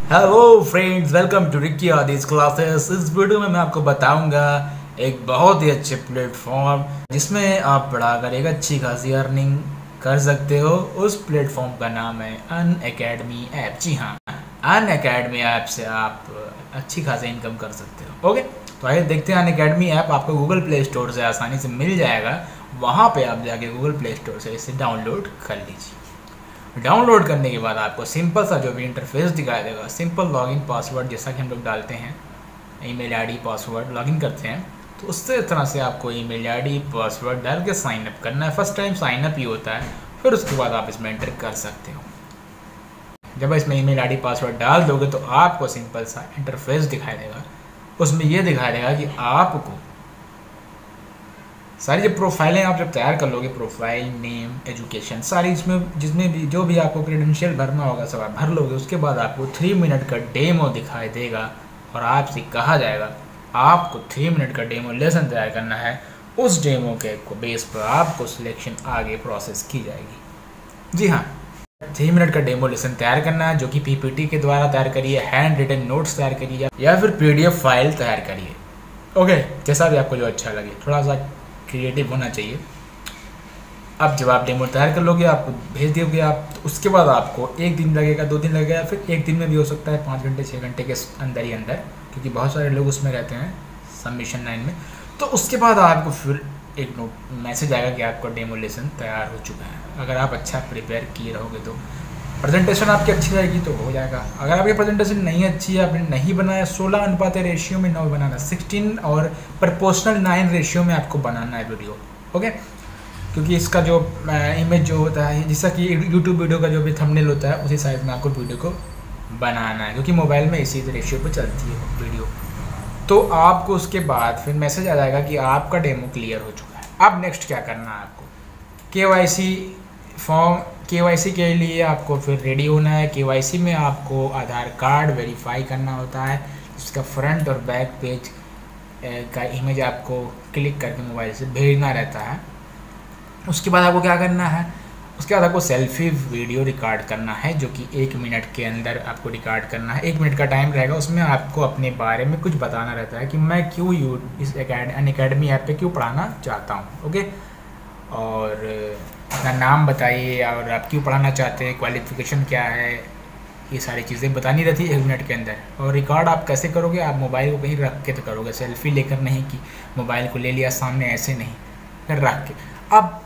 Hello friends, welcome to Ricky Adi's classes. इस video में मैं आपको बताऊंगा एक बहुत ही अच्छे प्लेटफॉर्म जिसमें आप पढ़ाकर एक अच्छी खासी अर्निंग कर सकते हो। उस प्लेटफॉर्म का नाम है अनअकैडमी ऐप। जी हाँ, अनअकैडमी ऐप से आप अच्छी खासी इनकम कर सकते हो। ओके, तो आइए देखते हैं। अनअकैडमी ऐप आपको गूगल प्ले स्टोर से आसानी से मिल जाएगा। वहाँ पे आप जाके गूगल प्ले स्टोर से इसे डाउनलोड कर लीजिए। डाउनलोड करने के बाद आपको सिंपल सा जो भी इंटरफेस दिखाई देगा, सिंपल लॉगिन पासवर्ड जैसा कि हम लोग डालते हैं, ईमेल आईडी पासवर्ड लॉगिन करते हैं, तो उससे इस तरह से आपको ईमेल आईडी पासवर्ड डाल के साइन अप करना है। फर्स्ट टाइम साइन अप ही होता है, फिर उसके बाद आप इसमें एंटर कर सकते हो। जब इसमें ईमेल आईडी पासवर्ड डाल दोगे तो आपको सिंपल सा इंटरफेस दिखाई देगा। उसमें यह दिखाई देगा कि आपको सारी जो प्रोफाइलें आप जब तैयार कर लोगे, प्रोफाइल, नेम, एजुकेशन, सारी इसमें जिसमें भी जो भी आपको क्रेडेंशियल भरना होगा सब आप भर लोगे। उसके बाद आपको 3 मिनट का डेमो दिखाई देगा और आपसे कहा जाएगा आपको 3 मिनट का डेमो लेसन तैयार करना है। उस डेमो के बेस पर आपको सिलेक्शन आगे प्रोसेस की जाएगी। जी हाँ, 3 मिनट का डेमो लेसन तैयार करना है, जो कि पीपीटी के द्वारा तैयार करिए, हैंड रिटन नोट्स तैयार करिए या फिर पीडीएफ फाइल तैयार करिए। ओके, जैसा भी आपको जो अच्छा लगे, थोड़ा सा क्रिएटिव होना चाहिए। अब जब आप डेमो तैयार कर लोगे, आपको भेज दोगे आप, तो उसके बाद आपको 1 दिन लगेगा, 2 दिन लगेगा, फिर 1 दिन में भी हो सकता है, 5 घंटे 6 घंटे के अंदर ही अंदर, क्योंकि बहुत सारे लोग उसमें रहते हैं सबमिशन लाइन में। तो उसके बाद आपको फिर एक मैसेज आएगा कि आपका डेमो लेसन तैयार हो चुका है। अगर आप अच्छा प्रिपेयर किए रहोगे तो प्रेजेंटेशन आपकी अच्छी रहेगी तो हो जाएगा। अगर आपकी प्रेजेंटेशन नहीं अच्छी है, आपने नहीं बनाया, 16 अनुपात रेशियो में 9 बनाना, 16 और प्रपोर्शनल 9 रेशियो में आपको बनाना है वीडियो। ओके, क्योंकि इसका जो इमेज जो होता है, जैसा कि यूट्यूब वीडियो का जो भी थंबनेल होता है, उसी साइज में आपको वीडियो को बनाना है, क्योंकि मोबाइल में इसी रेशियो पर चलती है वीडियो। तो आपको उसके बाद फिर मैसेज आ जाएगा कि आपका डेमो क्लियर हो चुका है। अब नेक्स्ट क्या करना है आपको, केवाईसी फॉर्म, केवाईसी के लिए आपको फिर रेडी होना है। केवाईसी में आपको आधार कार्ड वेरीफाई करना होता है, उसका फ्रंट और बैक पेज का इमेज आपको क्लिक करके मोबाइल से भेजना रहता है। उसके बाद आपको क्या करना है, उसके बाद आपको सेल्फी वीडियो रिकॉर्ड करना है, जो कि 1 मिनट के अंदर आपको रिकॉर्ड करना है। 1 मिनट का टाइम रहेगा, उसमें आपको अपने बारे में कुछ बताना रहता है कि मैं क्यों इस अनअकैडमी ऐप पे क्यों पढ़ाना चाहता हूँ। ओके, और अपना नाम बताइए और आप क्यों पढ़ाना चाहते हैं, क्वालिफिकेशन क्या है, ये सारी चीज़ें बतानी रहती है 1 मिनट के अंदर। और रिकॉर्ड आप कैसे करोगे, आप मोबाइल को कहीं रख के तो करोगे, सेल्फी लेकर नहीं कि मोबाइल को ले लिया सामने, ऐसे नहीं, फिर रख के। अब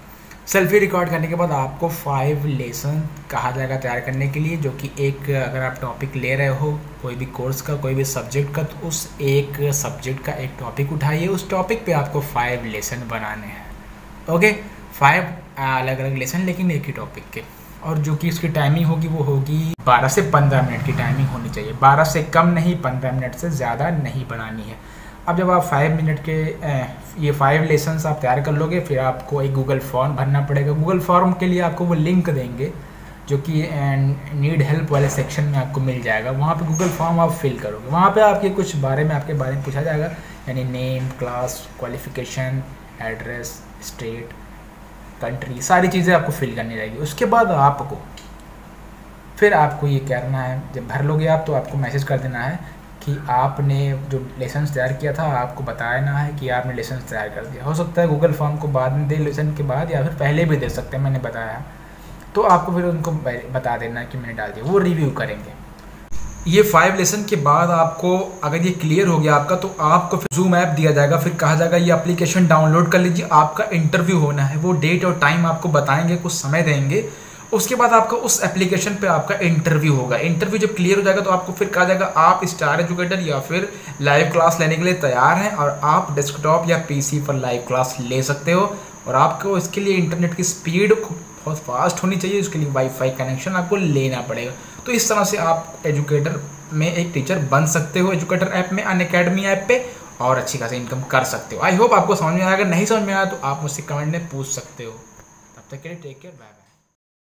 सेल्फी रिकॉर्ड करने के बाद आपको 5 लेसन कहा जाएगा तैयार करने के लिए, जो कि एक, अगर आप टॉपिक ले रहे हो कोई भी कोर्स का, कोई भी सब्जेक्ट का, तो उस एक सब्जेक्ट का एक टॉपिक उठाइए, उस टॉपिक पे आपको 5 लेसन बनाने हैं। ओके, 5 अलग अलग लेसन, लेकिन एक ही टॉपिक के। और जो कि इसकी टाइमिंग होगी वो होगी 12 से 15 मिनट की टाइमिंग होनी चाहिए। 12 से कम नहीं, 15 मिनट से ज़्यादा नहीं बनानी है। अब जब आप 5 मिनट के ये 5 लेसन्स आप तैयार कर लोगे, फिर आपको एक गूगल फॉर्म भरना पड़ेगा। गूगल फॉर्म के लिए आपको वो लिंक देंगे, जो कि नीड हेल्प वाले सेक्शन में आपको मिल जाएगा। वहाँ पे गूगल फॉर्म आप फिल करोगे, वहाँ पे आपके कुछ बारे में, आपके बारे में पूछा जाएगा, यानी name, class, qualification, address, state, country, सारी चीज़ें आपको फिल करनी रहेगी। उसके बाद आपको फिर आपको ये करना है, जब भर लोगे आप तो आपको मैसेज कर देना है कि आपने जो लेसन तैयार किया था, आपको बताना है कि आपने लेसन तैयार कर दिया। हो सकता है गूगल फॉर्म को बाद में दे, लेसन के बाद, या फिर पहले भी दे सकते हैं, मैंने बताया। तो आपको फिर उनको बता देना कि मैंने डाल दिया, वो रिव्यू करेंगे। ये 5 लेसन के बाद आपको, अगर ये क्लियर हो गया आपका, तो आपको फिर जूम ऐप दिया जाएगा। फिर कहा जाएगा ये एप्लीकेशन डाउनलोड कर लीजिए, आपका इंटरव्यू होना है। वो डेट और टाइम आपको बताएंगे, कुछ समय देंगे। उसके बाद आपका उस एप्लीकेशन पे आपका इंटरव्यू होगा। इंटरव्यू जब क्लियर हो जाएगा तो आपको फिर कहा जाएगा आप स्टार एजुकेटर या फिर लाइव क्लास लेने के लिए तैयार हैं, और आप डेस्कटॉप या पीसी पर लाइव क्लास ले सकते हो। और आपको इसके लिए इंटरनेट की स्पीड बहुत फास्ट होनी चाहिए, उसके लिए वाईफाई कनेक्शन आपको लेना पड़ेगा। तो इस तरह से आप एजुकेटर में एक टीचर बन सकते हो, एजुकेटर ऐप में, अनअकैडमी ऐप पे, और अच्छी खासी इनकम कर सकते हो। आई होप आपको समझ में आया। अगर नहीं समझ में आया तो आप मुझसे कमेंट में पूछ सकते हो। तब तक के लिए टेक केयर, बाय।